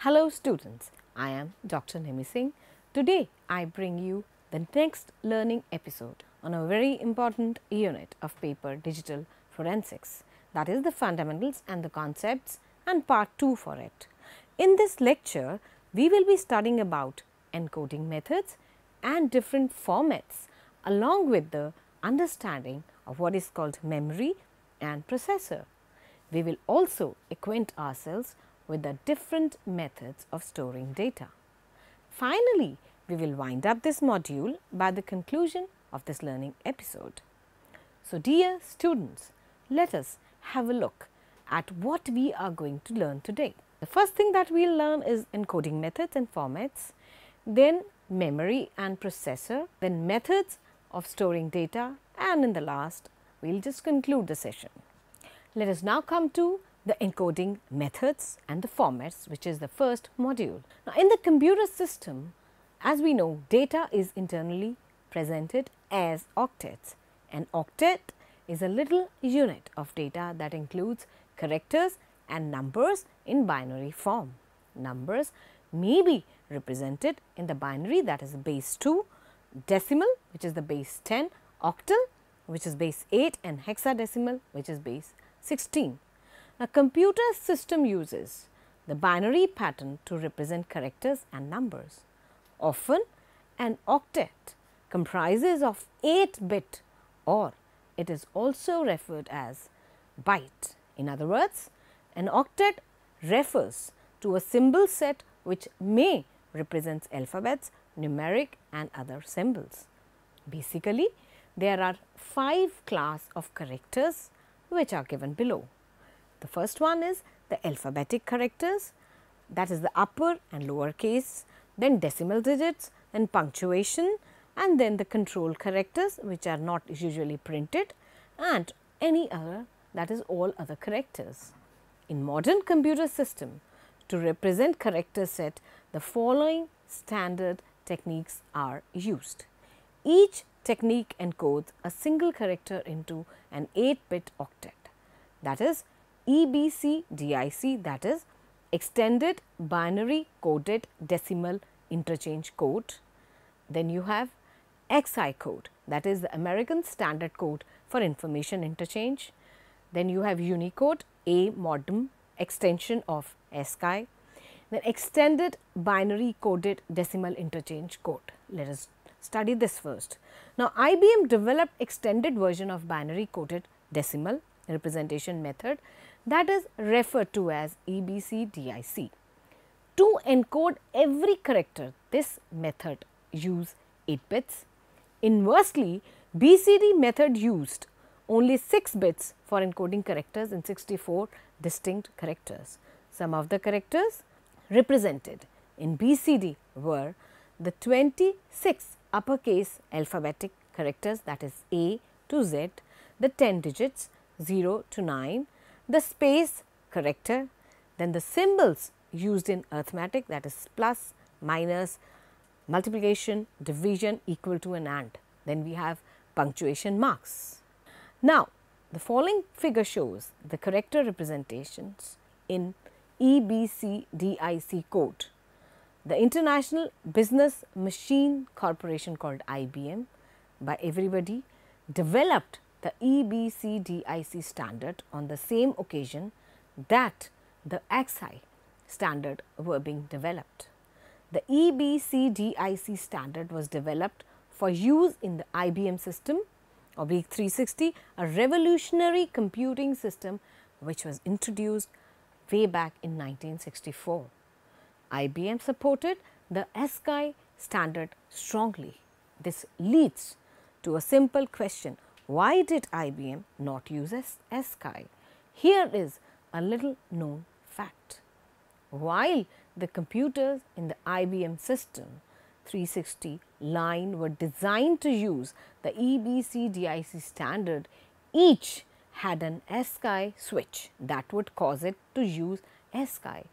Hello students, I am Dr. Nimi Singh. Today I bring you the next learning episode on a very important unit of paper digital forensics, that is the fundamentals and the concepts, and part 2 for it. In this lecture we will be studying about encoding methods and different formats along with the understanding of what is called memory and processor. We will also acquaint ourselves with the different methods of storing data. Finally, we will wind up this module by the conclusion of this learning episode. So, dear students, let us have a look at what we are going to learn today. The first thing that we will learn is encoding methods and formats, then memory and processor, then methods of storing data, and in the last, we will just conclude the session. Let us now come to the encoding methods and the formats, which is the first module. Now, in the computer system, as we know, data is internally presented as octets. An octet is a little unit of data that includes characters and numbers in binary form. Numbers may be represented in the binary, that is base 2, decimal, which is the base 10, octal, which is base 8, and hexadecimal, which is base 16. A computer system uses the binary pattern to represent characters and numbers. Often, an octet comprises of 8-bit, or it is also referred as byte. In other words, an octet refers to a symbol set which may represent alphabets, numeric and other symbols. Basically, there are 5 classes of characters which are given below. The first one is the alphabetic characters, that is the upper and lower case, then decimal digits and punctuation, and then the control characters which are not usually printed, and any other, that is all other characters. In modern computer system, to represent character set, the following standard techniques are used. Each technique encodes a single character into an 8-bit octet, that is EBCDIC, that is extended binary coded decimal interchange code. Then you have XI code, that is the American Standard Code for Information Interchange. Then you have Unicode, a modem extension of ASCII. Then extended binary coded decimal interchange code. Let us study this first. Now, IBM developed extended version of binary coded decimal representation method, that is referred to as EBCDIC. To encode every character, this method used 8 bits. Inversely, BCD method used only 6 bits for encoding characters in 64 distinct characters. Some of the characters represented in BCD were the 26 uppercase alphabetic characters, that is A to Z, the 10 digits 0 to 9, the space character, then the symbols used in arithmetic, that is plus, minus, multiplication, division, equal to, and AND. Then we have punctuation marks. Now, the following figure shows the character representations in EBCDIC code. The International Business Machine Corporation, called IBM by everybody, developed the EBCDIC standard on the same occasion that the ASCII standard were being developed. The EBCDIC standard was developed for use in the IBM system /360, a revolutionary computing system which was introduced way back in 1964. IBM supported the ASCII standard strongly. This leads to a simple question: why did IBM not use ASCII? Here is a little known fact. While the computers in the IBM system 360 line were designed to use the EBCDIC standard, each had an ASCII switch that would cause it to use ASCII.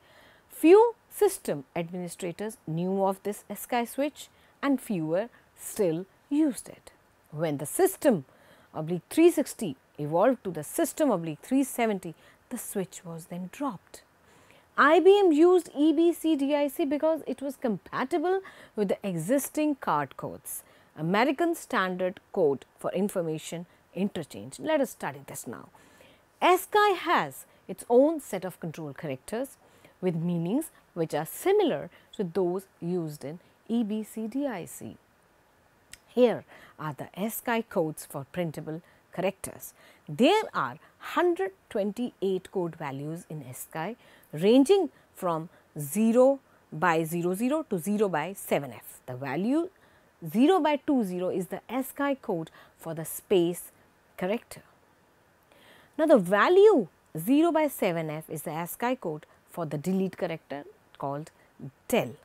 Few system administrators knew of this ASCII switch and fewer still used it. When the system /360 evolved to the system /370, the switch was then dropped. IBM used EBCDIC because it was compatible with the existing card codes, American Standard Code for Information Interchange. Let us study this now. ASCII has its own set of control characters with meanings which are similar to those used in EBCDIC. Here are the ASCII codes for printable characters. There are 128 code values in ASCII ranging from 0 by 00 to 0 by 7F. The value 0 by 20 is the ASCII code for the space character. Now, the value 0 by 7F is the ASCII code for the delete character called del.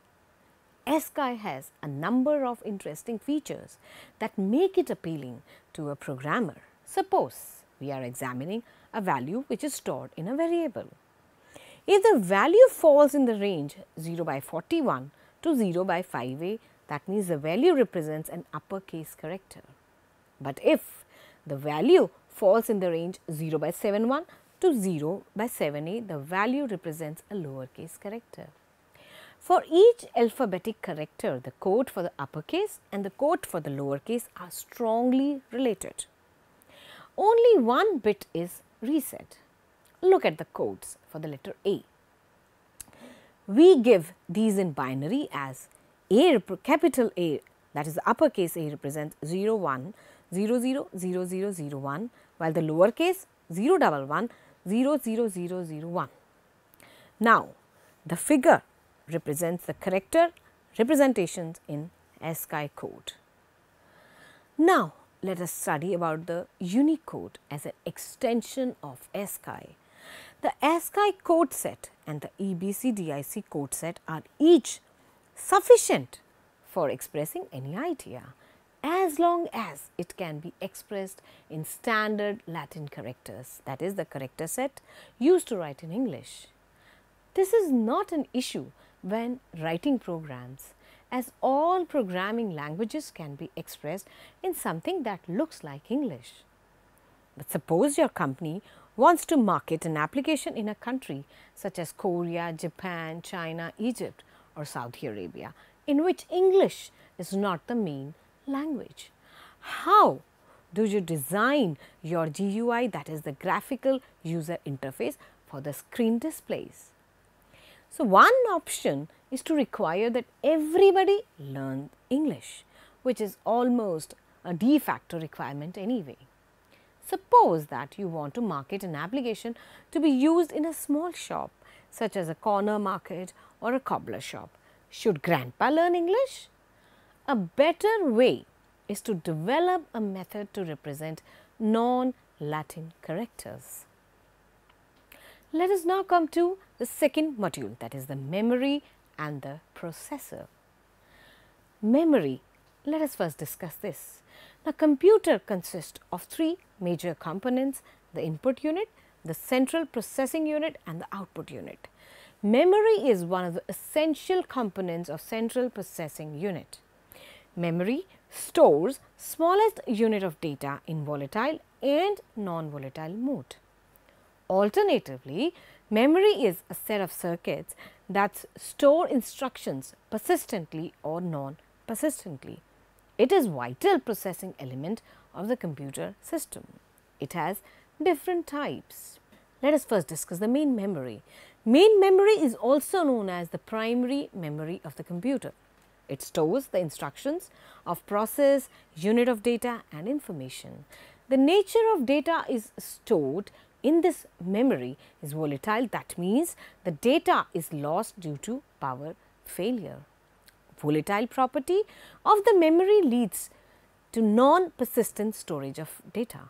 ASCII has a number of interesting features that make it appealing to a programmer. Suppose we are examining a value which is stored in a variable. If the value falls in the range 0 by 41 to 0 by 5a, that means the value represents an uppercase character. But if the value falls in the range 0 by 71 to 0 by 7a, the value represents a lowercase character. For each alphabetic character, the code for the uppercase and the code for the lowercase are strongly related. Only one bit is reset. Look at the codes for the letter A. We give these in binary as A, capital A, that is the uppercase A represents 01, 00, 0001, while the lowercase 011, 00001. Now, the figure represents the character representations in ASCII code. Now, let us study about the Unicode as an extension of ASCII. The ASCII code set and the EBCDIC code set are each sufficient for expressing any idea as long as it can be expressed in standard Latin characters, that is the character set used to write in English. This is not an issue when writing programs, as all programming languages can be expressed in something that looks like English. But suppose your company wants to market an application in a country such as Korea, Japan, China, Egypt or Saudi Arabia, in which English is not the main language. How do you design your GUI, that is the graphical user interface, for the screen displays? So, one option is to require that everybody learn English, which is almost a de facto requirement anyway. Suppose that you want to market an application to be used in a small shop such as a corner market or a cobbler shop. Should grandpa learn English? A better way is to develop a method to represent non-Latin characters. Let us now come to the second module, that is the memory and the processor. Memory, let us first discuss this. Now, computer consists of three major components: the input unit, the central processing unit and the output unit. Memory is one of the essential components of central processing unit. Memory stores smallest unit of data in volatile and non-volatile mode. Alternatively, memory is a set of circuits that store instructions persistently or non-persistently. It is vital processing element of the computer system. It has different types. Let us first discuss the main memory. Main memory is also known as the primary memory of the computer. It stores the instructions of process, unit of data and information. The nature of data is stored in this memory is volatile. That means the data is lost due to power failure. Volatile property of the memory leads to non-persistent storage of data.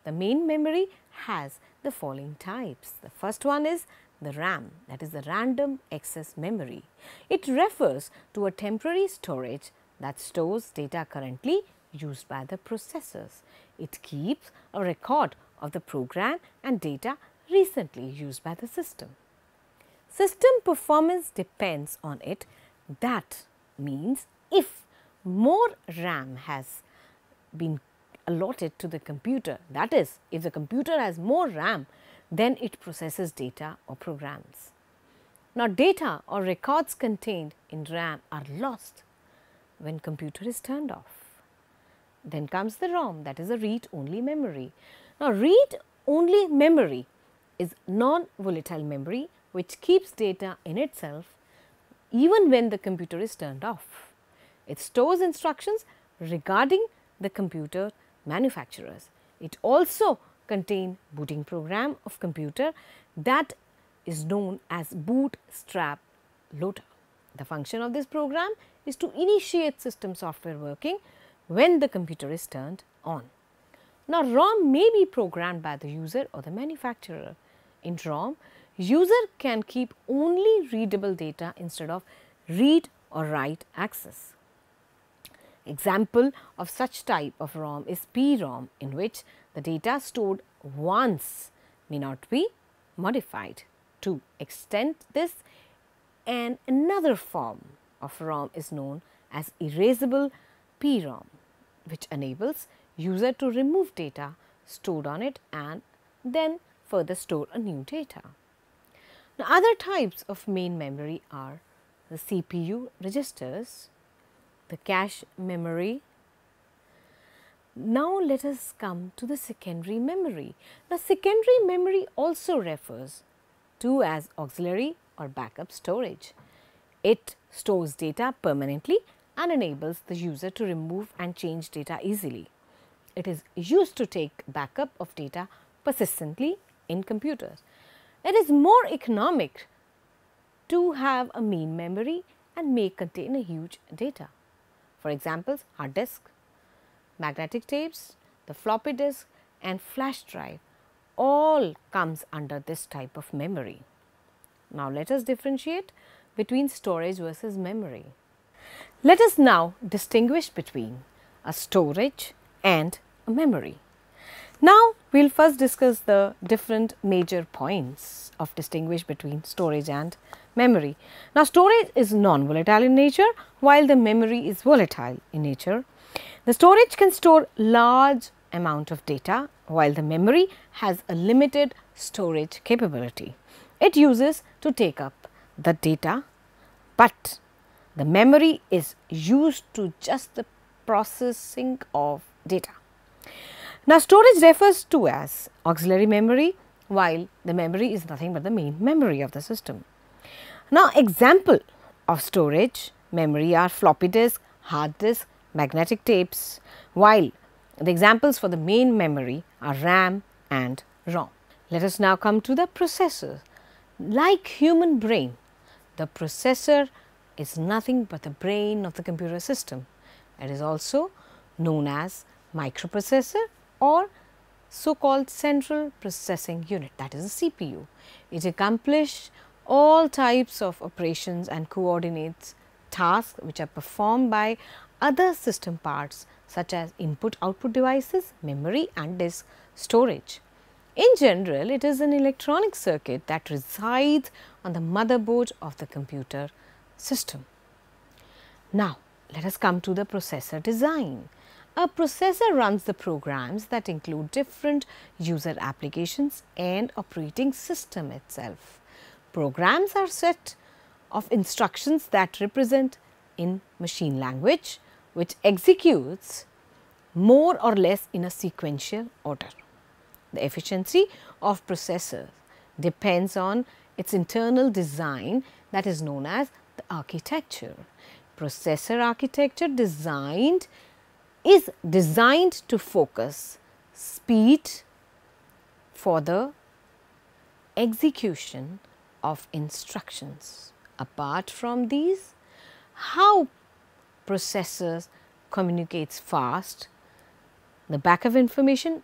The main memory has the following types. The first one is the RAM, that is the random access memory. It refers to a temporary storage that stores data currently used by the processors. It keeps a record of the program and data recently used by the system. System performance depends on it. That means if more RAM has been allotted to the computer, that is, if the computer has more RAM, then it processes data or programs. Now, data or records contained in RAM are lost when computer is turned off. Then comes the ROM, that is a read-only memory. Now, read-only memory is non-volatile memory which keeps data in itself even when the computer is turned off. It stores instructions regarding the computer manufacturers. It also contains booting program of computer that is known as bootstrap loader. The function of this program is to initiate system software working when the computer is turned on. Now, ROM may be programmed by the user or the manufacturer. In ROM, user can keep only readable data instead of read or write access. Example of such type of ROM is PROM, in which the data stored once may not be modified. To extend this, and another form of ROM is known as erasable PROM, which enables user to remove data stored on it and then further store a new data. Now, other types of main memory are the CPU registers, the cache memory. Now, let us come to the secondary memory. Now, secondary memory also refers to as auxiliary or backup storage. It stores data permanently and enables the user to remove and change data easily. It is used to take backup of data persistently in computers. It is more economic to have a main memory and may contain a huge data. For example, hard disk, magnetic tapes, the floppy disk and flash drive all comes under this type of memory. Now, let us differentiate between storage versus memory. Let us now distinguish between a storage and a memory. Now, we will first discuss the different major points of distinguish between storage and memory. Now, storage is non-volatile in nature while the memory is volatile in nature. The storage can store large amount of data while the memory has a limited storage capability. It uses to take up the data, but the memory is used to just the processing of data. Now, storage refers to as auxiliary memory while the memory is nothing but the main memory of the system. Now, example of storage memory are floppy disk, hard disk, magnetic tapes, while the examples for the main memory are RAM and ROM. Let us now come to the processor. Like human brain, the processor is nothing but the brain of the computer system. It is also known as microprocessor or so-called central processing unit, that is a CPU. It accomplishes all types of operations and coordinates tasks which are performed by other system parts such as input-output devices, memory and disk storage. In general, it is an electronic circuit that resides on the motherboard of the computer system. Now, let us come to the processor design. A processor runs the programs that include different user applications and operating system itself. Programs are set of instructions that represent in machine language, which executes more or less in a sequential order. The efficiency of processor depends on its internal design, that is known as the architecture. Processor architecture is designed to focus speed for the execution of instructions. Apart from these, how processors communicates fast, the backup information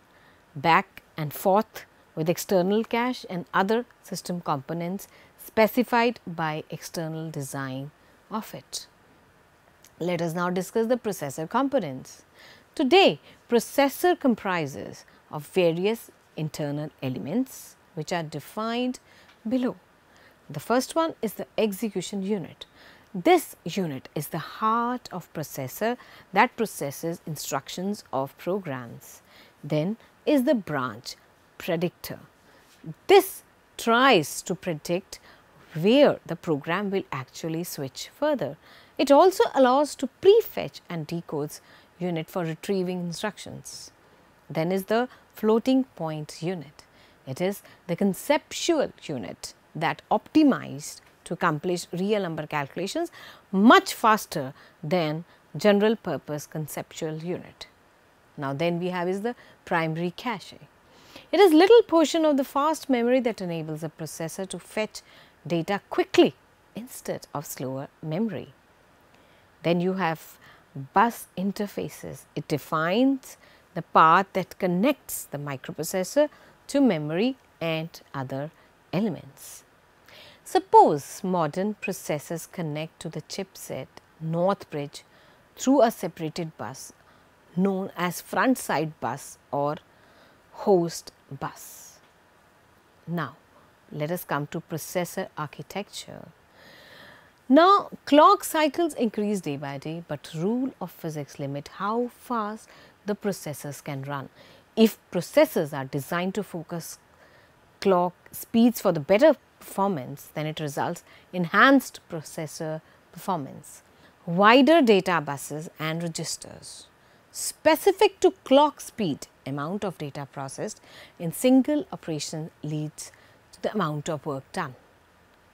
back and forth with external cache and other system components specified by external design of it. Let us now discuss the processor components. Today, processor comprises of various internal elements which are defined below. The first one is the execution unit. This unit is the heart of processor that processes instructions of programs. Then is the branch predictor. This tries to predict where the program will actually switch further. It also allows to prefetch and decodes unit for retrieving instructions. Then is the floating point unit. It is the conceptual unit that optimized to accomplish real number calculations much faster than general purpose conceptual unit. Now then we have is the primary cache. It is little portion of the fast memory that enables a processor to fetch data quickly instead of slower memory. Then you have bus interfaces. It defines the path that connects the microprocessor to memory and other elements. Suppose modern processors connect to the chipset north bridge through a separated bus known as front side bus or host bus. Now, let us come to processor architecture. Now, clock cycles increase day by day, but rule of physics limit how fast the processors can run. If processors are designed to focus clock speeds for the better performance, then it results in enhanced processor performance. Wider data buses and registers. Specific to clock speed, amount of data processed in single operation leads to the amount of work done.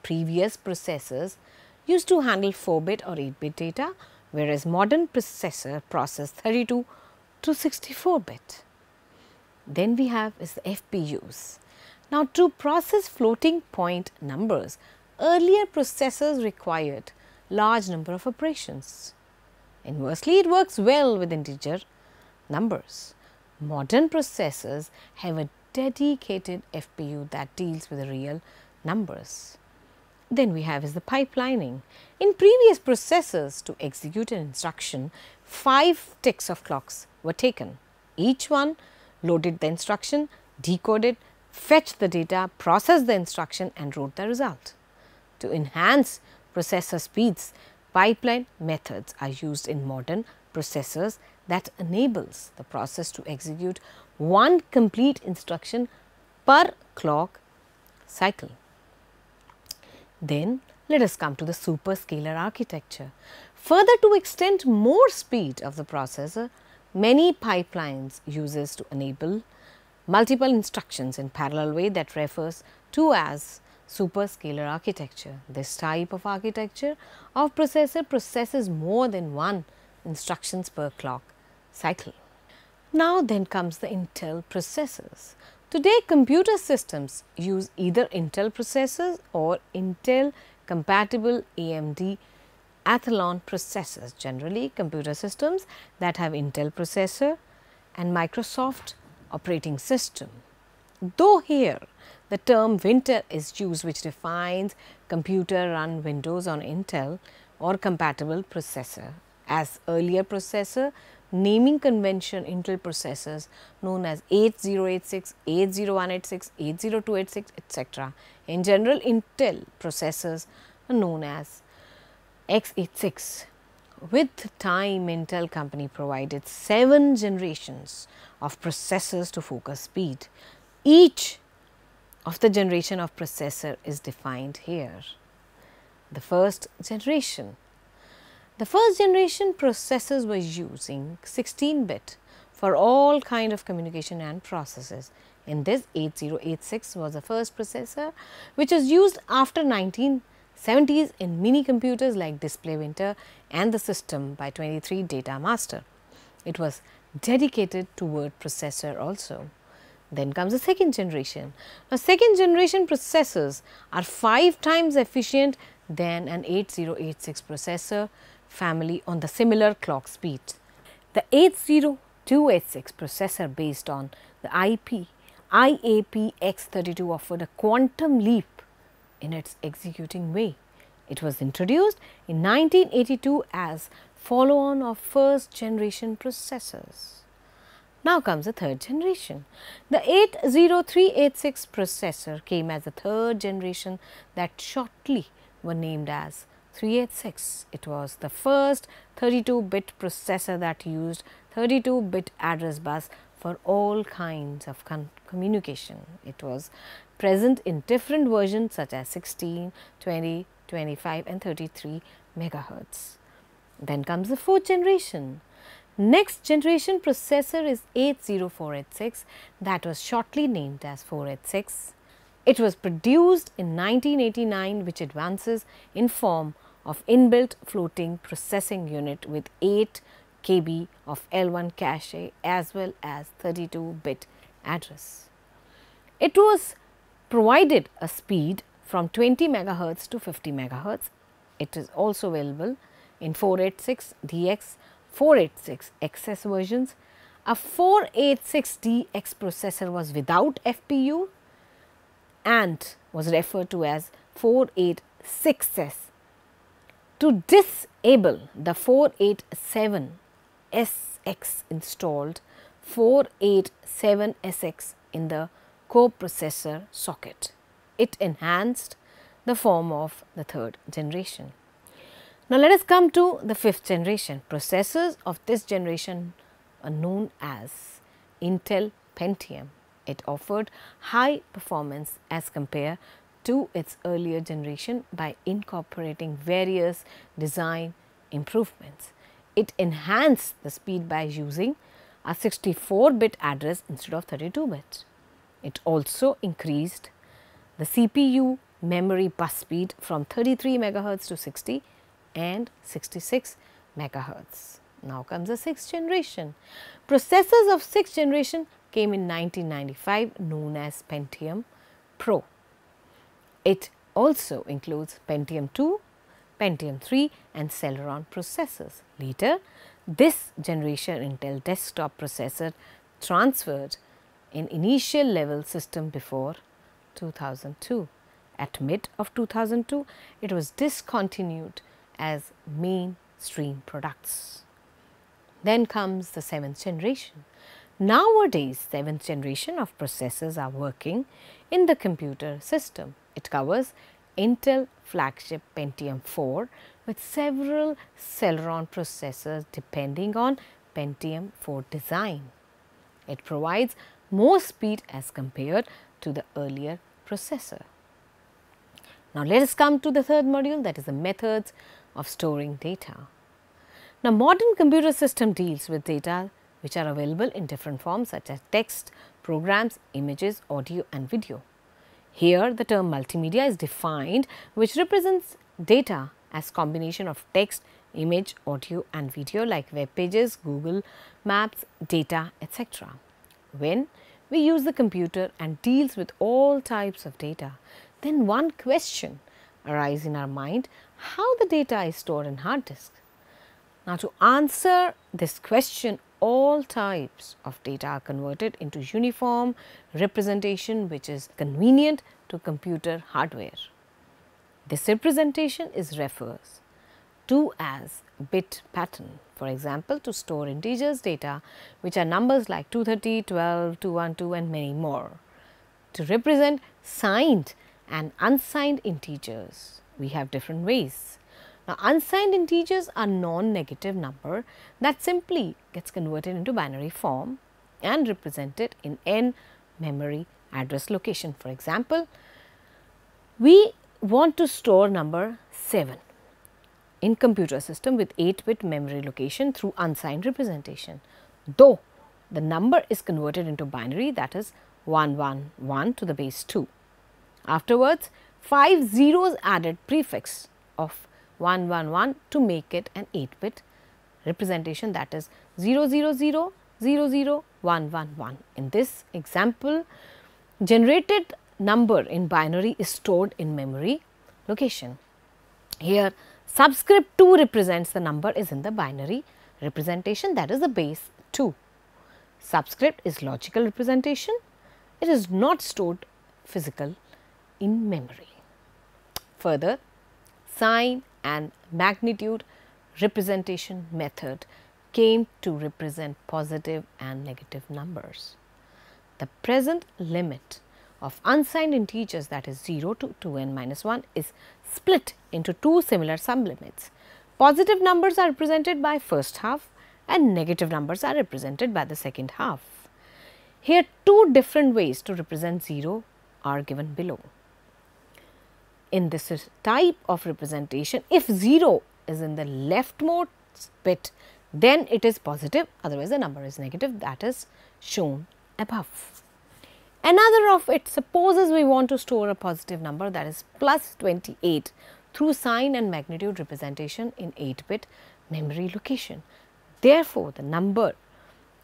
Previous processors used to handle 4-bit or 8-bit data, whereas modern processor process 32 to 64-bit. Then we have is the FPUs. Now, to process floating point numbers, earlier processors required large number of operations. Inversely, it works well with integer numbers. Modern processors have a dedicated FPU that deals with the real numbers. Then we have is the pipelining. In previous processors, to execute an instruction, 5 ticks of clocks were taken. Each one loaded the instruction, decoded, fetched the data, processed the instruction and wrote the result. To enhance processor speeds, pipeline methods are used in modern processors that enables the process to execute one complete instruction per clock cycle. Then let us come to the superscalar architecture. Further, to extend more speed of the processor, many pipelines uses to enable multiple instructions in parallel way that refers to as superscalar architecture. This type of architecture of processor processes more than one instructions per clock cycle. Now then comes the Intel processors. Today computer systems use either Intel processors or Intel compatible AMD Athlon processors. Generally, computer systems that have Intel processor and Microsoft operating system. Though here the term Winter is used, which defines computer run Windows on Intel or compatible processor. As earlier processor naming convention, Intel processors known as 8086, 80186, 80286, etc. In general, Intel processors are known as x86. With time, Intel company provided 7 generations of processors to focus speed. Each of the generation of processor is defined here. The first generation. The first generation processors were using 16-bit for all kind of communication and processes. In this, 8086 was the first processor which was used after 1970s in mini computers like Display Winter and the system by 23 Data Master. It was dedicated to word processor also. Then comes the second generation. Now, second generation processors are 5 times efficient than an 8086 processor family on the similar clock speed. The 80286 processor based on the IAPX32 offered a quantum leap in its executing way. It was introduced in 1982 as follow-on of first generation processors. Now comes the third generation. The 80386 processor came as the third generation that shortly were named as 386. It was the first 32-bit processor that used 32-bit address bus for all kinds of communication. It was present in different versions such as 16, 20, 25 and 33 megahertz. Then comes the fourth generation. Next generation processor is 80486, that was shortly named as 486. It was produced in 1989, which advances in form of inbuilt floating processing unit with 8 KB of L1 cache as well as 32-bit address. It was provided a speed from 20 megahertz to 50 megahertz. It is also available in 486 DX, 486 XS versions. A 486 DX processor was without FPU and was referred to as 486S. To disable the 487SX installed 487SX in the coprocessor socket. It enhanced the form of the third generation. Now, let us come to the fifth generation. Processors of this generation are known as Intel Pentium. It offered high performance as compared to its earlier generation by incorporating various design improvements. It enhanced the speed by using a 64-bit address instead of 32-bit. It also increased the CPU memory bus speed from 33 megahertz to 60 and 66 megahertz. Now comes the sixth generation. Processors of sixth generation came in 1995, known as Pentium Pro. It also includes Pentium 2, Pentium 3 and Celeron processors. Later, this generation Intel desktop processor transferred in initial level system before 2002. At mid of 2002, it was discontinued as mainstream products. Then comes the seventh generation. Nowadays, seventh generation of processors are working in the computer system. It covers Intel flagship Pentium 4 with several Celeron processors depending on Pentium 4 design. It provides more speed as compared to the earlier processor. Now, let us come to the third module, that is the methods of storing data. Now, modern computer system deals with data which are available in different forms such as text, programs, images, audio and video. Here, the term multimedia is defined, which represents data as combination of text, image, audio and video like web pages, Google Maps, data, etc. When we use the computer and deals with all types of data, then one question arises in our mind: how the data is stored in hard disk. Now, to answer this question, all types of data are converted into uniform representation which is convenient to computer hardware. This representation is refers to as bit pattern. For example, to store integers data which are numbers like 230, 12, 212 and many more. To represent signed and unsigned integers, we have different ways. Now, unsigned integers are non-negative number that simply gets converted into binary form and represented in n memory address location. For example, we want to store number 7 in computer system with 8-bit memory location through unsigned representation. Though the number is converted into binary, that is 111 to the base 2. Afterwards, 5 zeros added prefix of 111 to make it an 8-bit representation, that is 000000111. In this example, generated number in binary is stored in memory location. Here, subscript 2 represents the number is in the binary representation, that is the base 2. Subscript is logical representation. It is not stored physical in memory. Further, sign and magnitude representation method came to represent positive and negative numbers. The present limit of unsigned integers, that is 0 to 2n minus 1, is split into two similar sublimits. Positive numbers are represented by first half and negative numbers are represented by the second half. Here, two different ways to represent 0 are given below. In this type of representation, if 0 is in the leftmost bit, then it is positive, otherwise the number is negative, that is shown above. Another of it, supposes we want to store a positive number, that is plus 28, through sign and magnitude representation in 8-bit memory location. Therefore, the number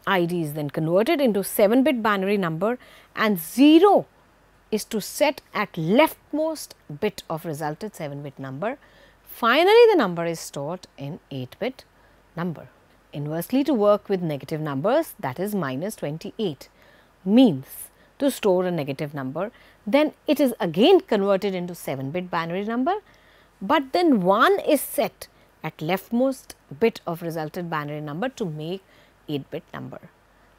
ID is then converted into 7-bit binary number, and 0 is to set at leftmost bit of resulted 7-bit number. Finally, the number is stored in 8-bit number. Inversely, to work with negative numbers, that is minus 28, means to store a negative number, then it is again converted into 7-bit binary number, but then 1 is set at leftmost bit of resulted binary number to make 8-bit number.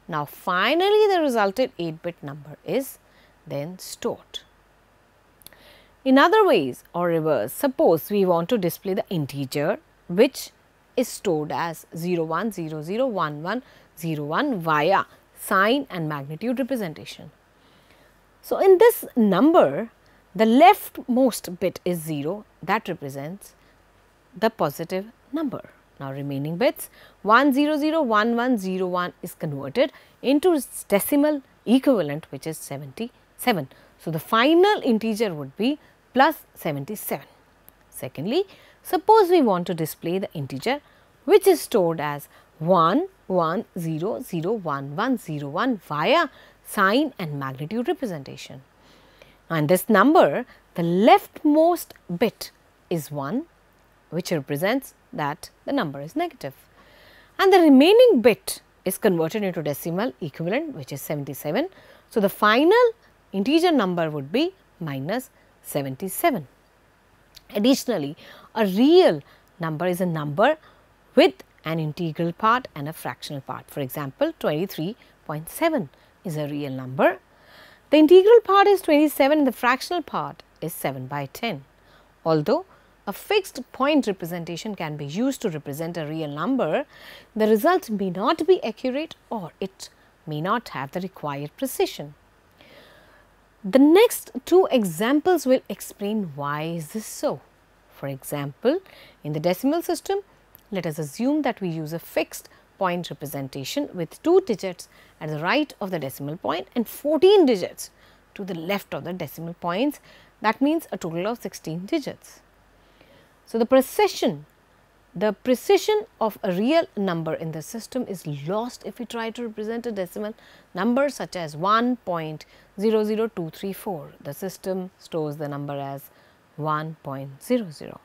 Now, finally, the resulted 8-bit number is then stored. In other ways or reverse, suppose we want to display the integer which is stored as 01001101 via sign and magnitude representation. So, in this number, the leftmost bit is 0, that represents the positive number. Now, remaining bits 1001101 is converted into its decimal equivalent, which is 77. So, the final integer would be plus 77. Secondly, suppose we want to display the integer which is stored as 11001101 via sign and magnitude representation. And this number, the leftmost bit is 1, which represents that the number is negative, and the remaining bit is converted into decimal equivalent, which is 77. So, the final integer number would be minus 77. Additionally, a real number is a number with an integral part and a fractional part. For example, 23.7 is a real number. The integral part is 27 and the fractional part is 7/10. Although a fixed point representation can be used to represent a real number, the result may not be accurate or it may not have the required precision. The next two examples will explain why is this so. For example, in the decimal system, let us assume that we use a fixed point representation with 2 digits at the right of the decimal point and 14 digits to the left of the decimal points. That means a total of 16 digits. So, the precision of a real number in the system is lost if we try to represent a decimal number such as 1.00234. The system stores the number as 1.00.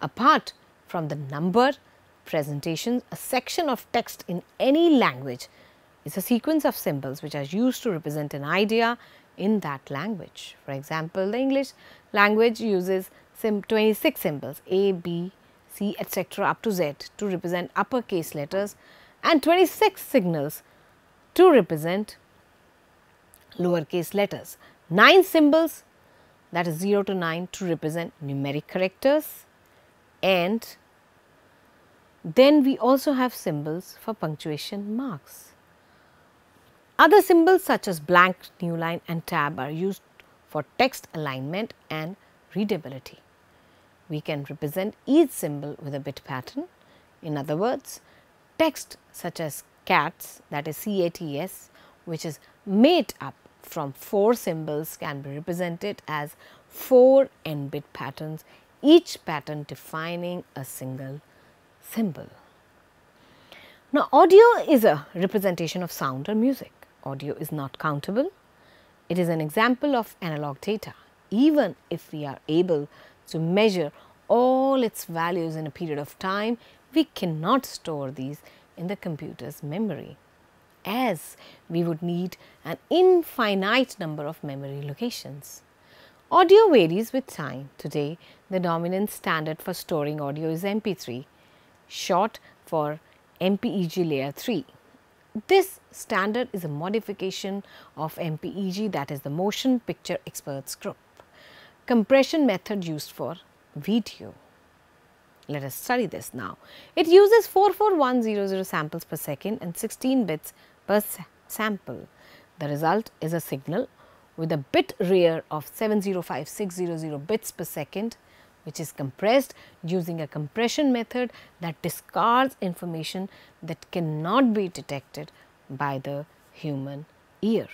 Apart from the number presentations, a section of text in any language is a sequence of symbols which are used to represent an idea in that language. For example, the English language uses 26 symbols A, B, C, etc. up to Z to represent uppercase letters and 26 signals to represent lowercase letters. 9 symbols, that is 0 to 9, to represent numeric characters, and then we also have symbols for punctuation marks. Other symbols such as blank, new line and tab are used for text alignment and readability. We can represent each symbol with a bit pattern. In other words, text such as cats, that is CATS, which is made up from 4 symbols, can be represented as 4 n-bit patterns, each pattern defining a single symbol. Now, audio is a representation of sound or music. Audio is not countable. It is an example of analog data. Even if we are able to measure all its values in a period of time, we cannot store these in the computer's memory, as we would need an infinite number of memory locations. Audio varies with time. Today, the dominant standard for storing audio is MP3, short for MPEG layer 3. This standard is a modification of MPEG, that is the Motion Picture Experts Group compression method used for video. Let us study this now. It uses 44100 samples per second and 16 bits per sample. The result is a signal with a bit rear of 705600 bits per second, which is compressed using a compression method that discards information that cannot be detected by the human ear.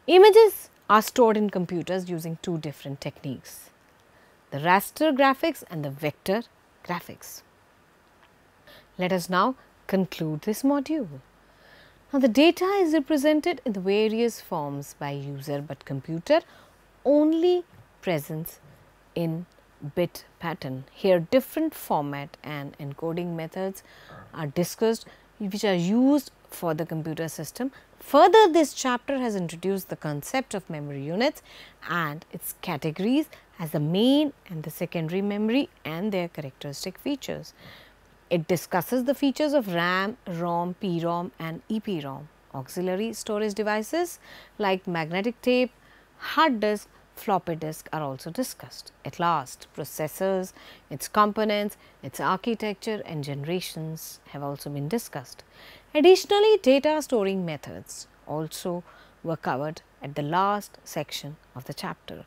Images are stored in computers using two different techniques, the raster graphics and the vector graphics. Let us now conclude this module. Now, the data is represented in the various forms by user, but computer only presents in bit pattern. Here different format and encoding methods are discussed which are used for the computer system. Further, this chapter has introduced the concept of memory units and its categories as the main and the secondary memory and their characteristic features. It discusses the features of RAM, ROM, PROM and EPROM, auxiliary storage devices like magnetic tape, hard disk, floppy disk are also discussed. At last, processors, its components, its architecture and generations have also been discussed. Additionally, data storing methods also were covered at the last section of the chapter.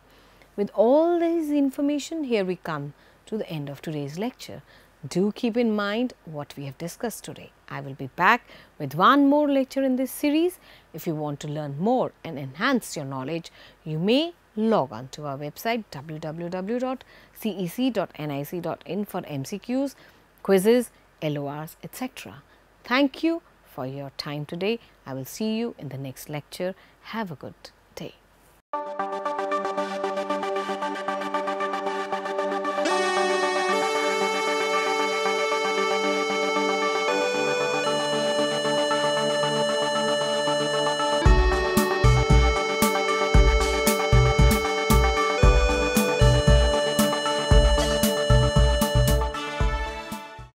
With all this information, here we come to the end of today's lecture. Do keep in mind what we have discussed today. I will be back with one more lecture in this series. If you want to learn more and enhance your knowledge, you may log on to our website www.cec.nic.in for MCQs, quizzes, LORs, etc. Thank you for your time today. I will see you in the next lecture. Have a good day.